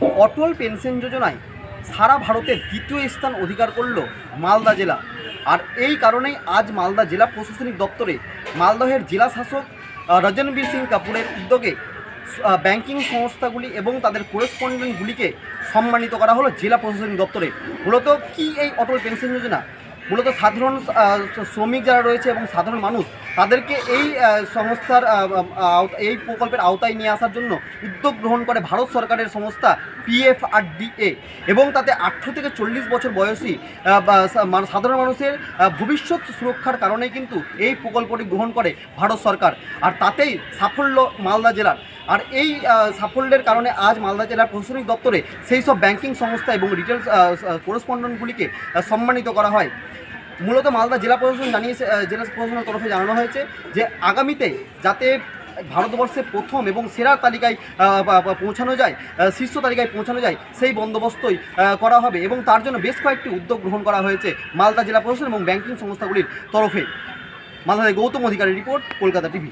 অটল pension যোজনায় সারা ভারতে দ্বিতীয় স্থান অধিকার করল মালদা জেলা। আর এই কারণেই আজ মালদা জেলা প্রশাসনিক দপ্তরে মালদহের জেলা শাসক রজনবীর সিং কাপুরের উদ্যোগে ব্যাংকিং সংস্থাগুলি এবং তাদের করেসপন্ডেন্টগুলিকে সম্মানিত করা হলো জেলা প্রশাসনিক দপ্তরে। মূলত কি এই অটল পেনশন যোজনা? মূলত সাধারণ শ্রমিক যারা রয়েছে এবং সাধারণ মানুষ তাদেরকে এই সংস্থার এই প্রকল্পের আওতায় নিয়ে আসার জন্য উদ্যোগ গ্রহণ করে ভারত সরকারের সংস্থা PFRDA, এবং তাতে 18 থেকে 40 বছর বয়সী সাধারণ মানুষের ভবিষ্যৎ সুরক্ষার কারণে কিন্তু এই প্রকল্পটি গ্রহণ করে ভারত সরকার। আর তাতেই সাফল্য মালদা জেলার। আর এই সাফল্যের কারণে আজ মালদা জেলার প্রশাসনিক দপ্তরে সেই সব ব্যাংকিং সংস্থা এবং রিটেল করেসপন্ডেন্টগুলিকে সম্মানিত করা হয়। মূলত মালদা জেলা প্রশাসন জানিয়েছে, জেলা প্রশাসনের তরফে জানানো হয়েছে যে আগামীতে যাতে ভারতবর্ষে প্রথম এবং সেরার তালিকায় পৌঁছানো যায়, শীর্ষ তালিকায় পৌঁছানো যায়, সেই বন্দোবস্তই করা হবে এবং তার জন্য বেশ কয়েকটি উদ্যোগ গ্রহণ করা হয়েছে মালদা জেলা প্রশাসন এবং ব্যাংকিং সংস্থাগুলির তরফে। মালদা থেকে গৌতম অধিকারী রিপোর্ট, কলকাতা টিভি।